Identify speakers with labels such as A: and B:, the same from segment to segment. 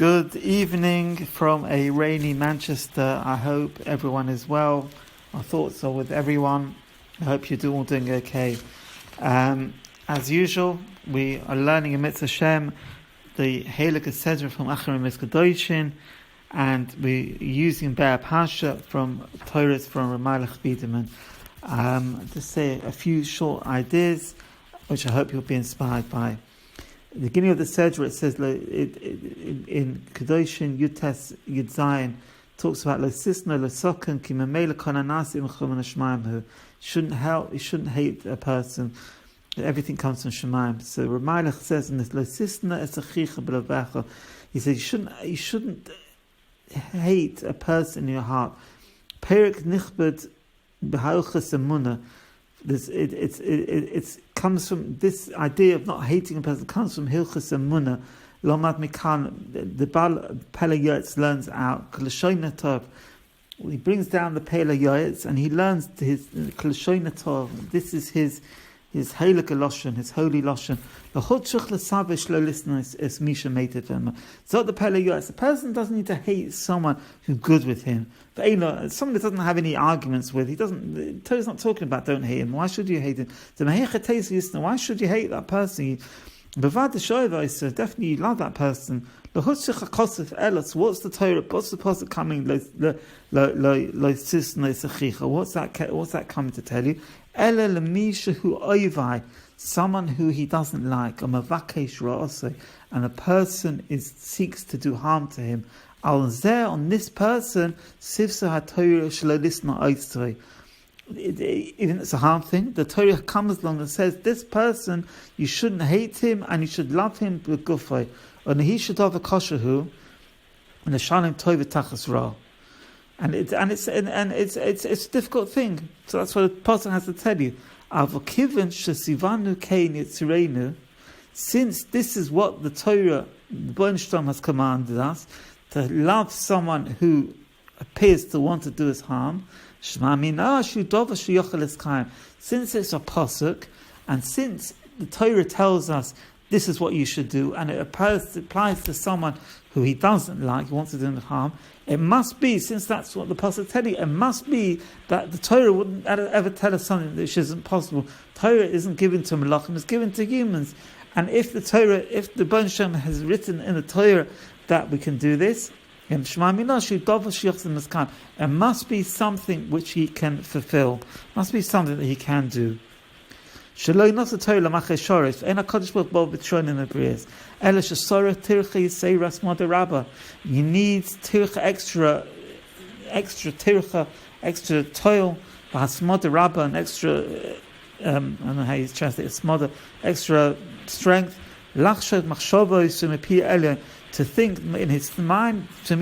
A: Good evening from a rainy Manchester. I hope everyone is well. Our thoughts are with everyone. I hope you're all doing okay. As usual, we are learning in Mitzvah Shem the Heilige Sedra from Acharei Mot Kedoshim, and we're using parsha from torah from Meilich Biederman. Just say a few short ideas, which I hope you'll be inspired by. At the beginning of the Sedra, it says in Kedoshim Yutes Yud Zayin, talks about lo sisna lo soken ki memela konanasi imchum nashmaim. You shouldn't hate a person. Everything comes from Shemaim. So Meilich says in this lo sisna es achicha b'levecha. He says you shouldn't hate a person in your heart. Perik nichbed b'hauchas emunah. It comes from this idea of not hating a person. Comes from Hilchas Emunah. Lomad Mikan. The Pele Yotz learns out Kleshoina Tov. He brings down the Pele Yotz and he learns his Kleshoina Tov. This is his heilige lashon, his holy lashon. The Chutzuch Lesavish Lo Listeners is Misha Meited Vema. So the Pele Yotz. A person doesn't need to hate someone who's good with him. Someone that doesn't have any arguments with, the Torah's not talking about don't hate him. Why should you hate him? Why should you hate that person? Definitely you love that person. What's the Torah? What's the pasuk coming? What's that coming to tell you? Someone who he doesn't like, and a person seeks to do harm to him. On this person, even it's a harm thing, the Torah comes along and says, this person, you shouldn't hate him and you should love him with gufay. And he should have a kosherhu, and the Shalom tov tachas ra. And it's a difficult thing. So that's what the person has to tell you. Since this is what the Torah, the Bernstein has commanded us, to love someone who appears to want to do us harm, since it's a pasuk, and since the Torah tells us this is what you should do, and it applies to someone who he doesn't like, who wants to do him harm, it must be, since that's what the pasuk tells you, it must be that the Torah wouldn't ever tell us something which isn't possible. Torah isn't given to malachim, it's given to humans. And if the Bnei Shem has written in the Torah that we can do this, it must be something which he can fulfill. Must be something that he can do. You need tircha, extra tircha, extra toil, and extra, I don't know how you translate it, smother, extra strength, to think in his mind, that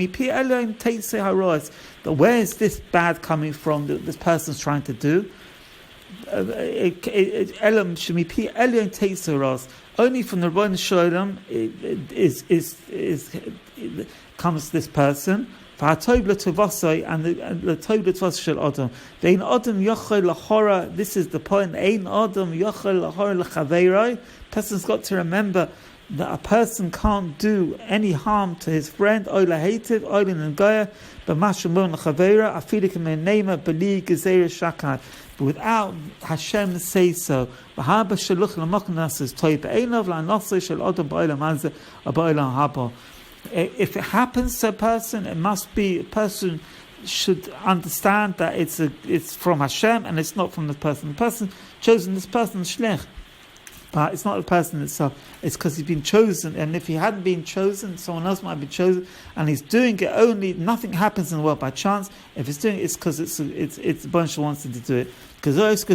A: where is this bad coming from that this person's trying to do? Only from the Rebbeinu Shalom comes this person. And the this is the point. Person's got to remember that a person can't do any harm to his friend, but without Hashem say so. If it happens to a person, it must be, a person should understand that it's from Hashem and it's not from the person. The person chosen this person shlich. But it's not the person itself. It's because he's been chosen. And if he hadn't been chosen, someone else might be chosen. And he's doing it only. Nothing happens in the world by chance. If he's doing it, it's because it's a bunch who wants him to do it. He should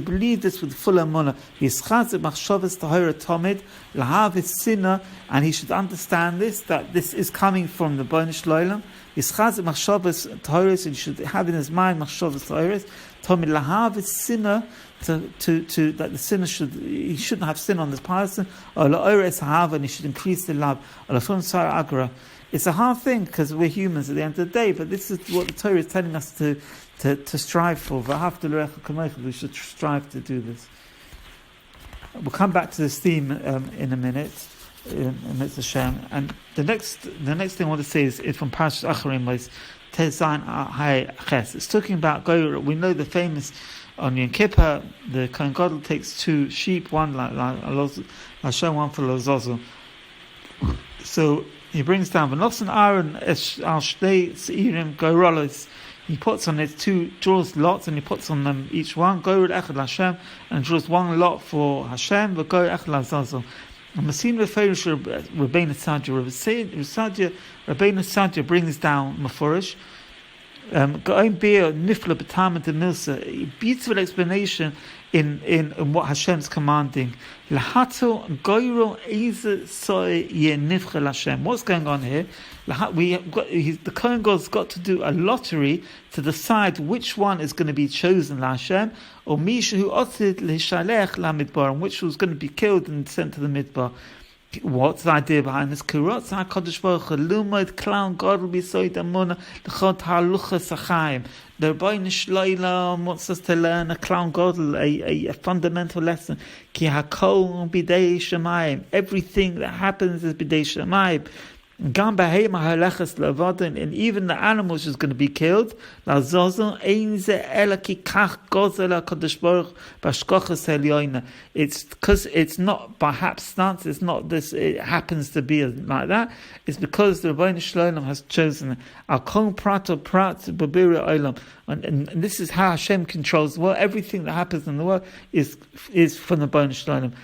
A: believe this with full emunah. And he should understand this, that this is coming from the Bnei Shalom. He should have in his mind machshavas tahoros. Tomid lahav is sinner to that the sinner he shouldn't have sin on this person. Or la'ores hahava, and he should increase the love. Or la'fum sar agra. It's a hard thing because we're humans at the end of the day, but this is what the Torah is telling us to strive for. We should strive to do this. We'll come back to this theme in a minute. in Mitzvah Shem. And the next thing I want to say is from Parshas Acharei Mot, Tezayin Hai Ches. It's talking about Goyra. We know the famous on Yom Kippur, the Kohen Gadol takes 2 sheep, one like Hashem, one for Lozozo. So he brings down V'nosan Aaron al Shnei Seirim Goyrolos. He puts on it 2, draws lots, and he puts on them each one. Goyr Echad Hashem, and draws 1 lot for Hashem. But Goyr Echad Lozozo. And Masin Referish Rabbeinu Sadia. Rabbeinu Sadia brings down Mefurish. Goim Beer Nifla B'Tama de Milsa. Beautiful explanation in what Hashem's commanding. Lahato Goyro Eza Soy Ye Nifcha Hashem. What's going on here? The Kohen God's got to do a lottery to decide which one is going to be chosen Hashem, or Misha who Otid Lishalech La Midbar, and which was going to be killed and sent to the Midbar. What's the idea behind this? Kurotz HaKadosh Baruch Hu Lumad Clown God will be Soid Amona L'chot HaLuchas HaChaim. The Rebbeinu Shloila wants us to learn a Clown God, a fundamental lesson. Ki HaKol B'dei Shemayim. Everything that happens is B'dei Shemayim. And even the animals is going to be killed. It's because it's not by hapstance, it's not this, it happens to be like that. It's because the Rebbeinu Shalom has chosen it. And this is how Hashem controls the world. Everything that happens in the world is from the Rebbeinu Shalom.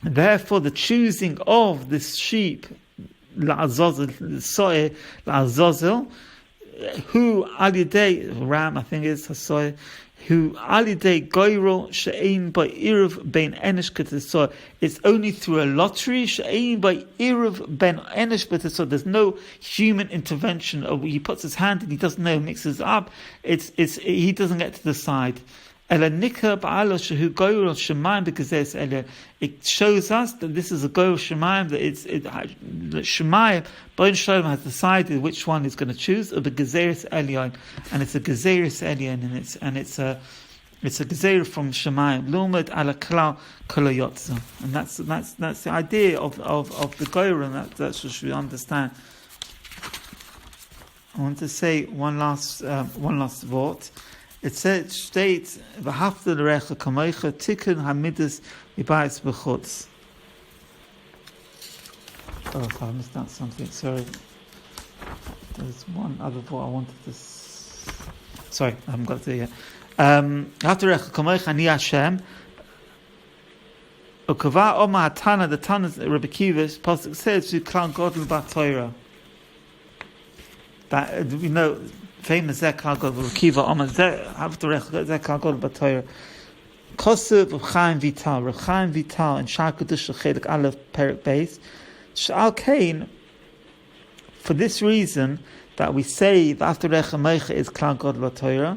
A: Therefore, the choosing of this sheep, La'azazel, who alidei ram, I think is Hasoy, who alidei goyro she'ein by irav ben enish k'tesoy. It's only through a lottery she'ein by irav ben enish k'tesoy. There's no human intervention. He puts his hand and he doesn't know, mixes up. He doesn't get to decide. Because it shows us that this is a goy of Shemayim, that Shemayim, Baruch Shalom has decided which one he's going to choose, of the Gezeris Elyon, and it's a Gezeris Elyon, and it's a Gezer from Shemayim, Lumad ala Klau Kolayotza, and that's the idea of the goyer, and that's what we understand. I want to say one last vort. It states, "V'hafta l'recha kamoicha tikkun hamidas mibayis b'chutz." Oh, I missed out something. Sorry. There's one other thought I wanted to. Sorry, I haven't got to it yet. V'hafta l'recha kamoicha ani Hashem. Ukava Oma Hatana, the Tana Rabbi Kiva's pasuk says, "You clown God b'Torah." That we know. Famous Zekal God Kiva Omer Havtorech Zekal God B'Torah. Kosev Chaim Vital and Shar Kedoshim Chelik Aleph Perek Beis. Shal Kain. For this reason that we say Havtorech Meicha is Klal God B'Torah.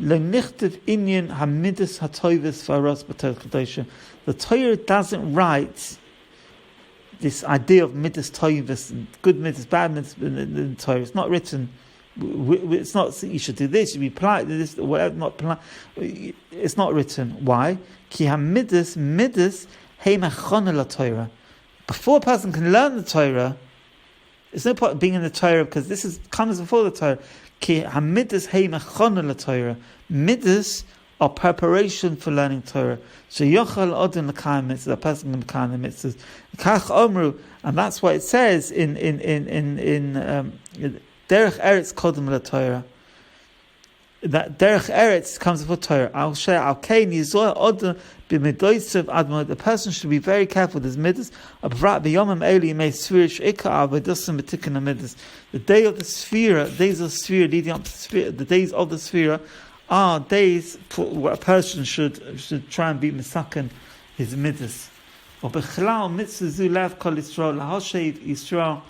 A: Lenichtiv Inyan Hamidus Hatovis Faros B'Torah Kedoshim. The Torah doesn't write this idea of midas toivus, good midas, bad midas in the Torah. It's not written. It's not you should do this, you should be polite, this, whatever, not polite. It's not written. Why? Ki hamidus hey machona la Torah. Before a person can learn the Torah, there's no point being in the Torah because this comes before the Torah. Ki hamidus hey machona la Torah. Midas are preparation for learning Torah. So yochal odin l'kayim mitzvah, a person can become the mitzvahs. Kach omru, and that's what it says in Derech Eretz Kodem La Torah. That Derech Eretz comes before Torah. I'll share Al Kain Yizoy Odem B'Midoysev Admon. The person should be very careful with his midas. Abrat B'Yomim Eli May Sfirish Ika Avadosim B'Tikkun Midas. The day of the Sphira, days of the Sphira leading up to Sphira, the days of the Sphira are days where a person should try and be misaken his midas. Or B'Chlal Mitzvah Zu Lev Kol Yisrael Lahoshev Yisrael.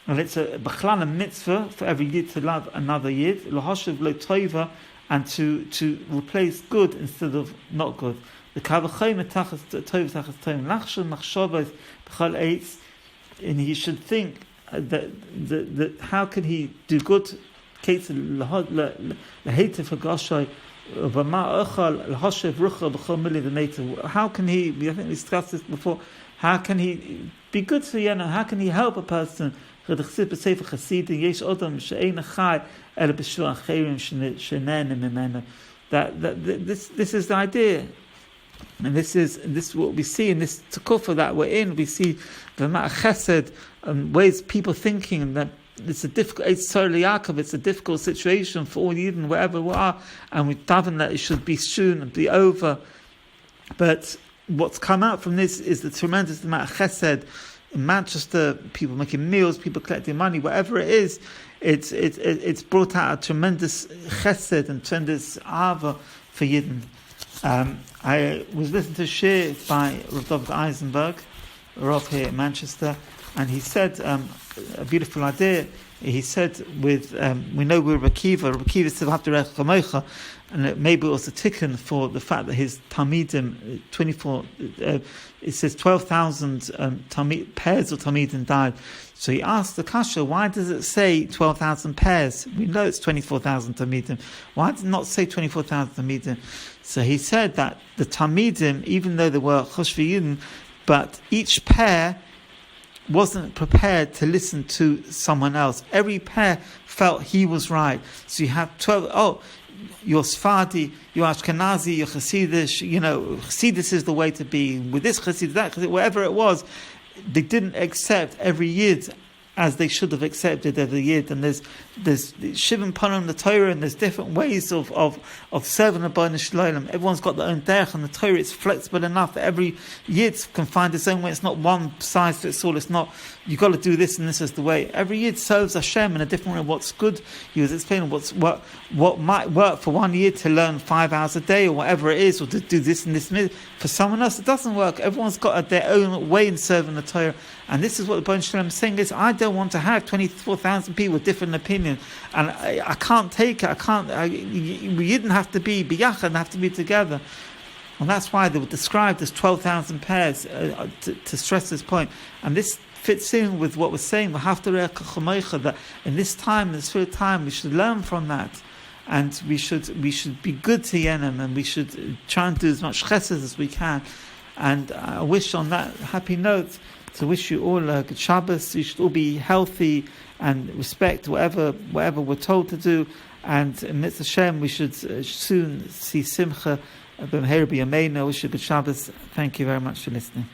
A: And it's a mitzvah for every yid to love another yid, lahashiv lo toiva, and to replace good instead of not good. The kavachayim tachas toiv tachas toiv lachshon machshavos b'chol eitz, and he should think that how can he do good? Kates lahetiv hagashay How can he, I think we discussed this before, how can he be good to Yena? How can he help a person? This is the idea. And this is what we see in this tekufa that we're in. We see the chesed and ways people thinking that it's a difficult, it's a difficult situation for all Yidden, wherever we are, and we daven that it should be soon and be over. But what's come out from this is the tremendous amount of chesed in Manchester. People making meals, people collecting money, whatever it is. It's brought out a tremendous chesed and tremendous ahava for Yidden. I was listening to a shir by Rav David Eisenberg, Rav here in Manchester, and he said a beautiful idea. He said, we know we're Rabbi Akiva said Haftarech Chamocha, and maybe it was a tikkun for the fact that his Talmidim, 24, it says 12,000 pairs of Talmidim died. So he asked the kasha, why does it say 12,000 pairs? We know it's 24,000 Talmidim. Why did it not say 24,000 Talmidim? So he said that the Talmidim, even though they were Choshviyim, but each pair wasn't prepared to listen to someone else. Every pair felt he was right. So you have 12, you're Sfardi, you're Ashkenazi, you're Hasidish, Hasidus is the way to be. With this Hasid, that Hasid, whatever it was, they didn't accept every Yid as they should have accepted every Yid. And there's Shivim Panim the Torah, and there's different ways of serving the B'nai Shalom. Everyone's got their own derech, and the Torah is flexible enough that every Yid can find his own way. It's not one size fits all. It's not, you got to do this and this is the way. Every Yid serves Hashem in a different way. What's good, he was explaining what might work for one Yid to learn 5 hours a day or whatever it is, or to do this and this. For someone else, it doesn't work. Everyone's got their own way in serving the Torah. And this is what the B'nai Shalom is saying, is I don't want to have 24,000 people with different opinions. And I can't take it. We didn't have to be biyachad and have to be together. And that's why they were described as 12,000 pairs, to stress this point. And this fits in with what we're saying, that in this time, in this spirit time, we should learn from that. And we should be good to Yenim, and we should try and do as much chesed as we can. And I wish on that happy note to wish you all a good Shabbos. You should all be healthy and respect whatever we're told to do. And in Mitzvah Hashem, we should soon see Simcha. I wish you a good Shabbos. Thank you very much for listening.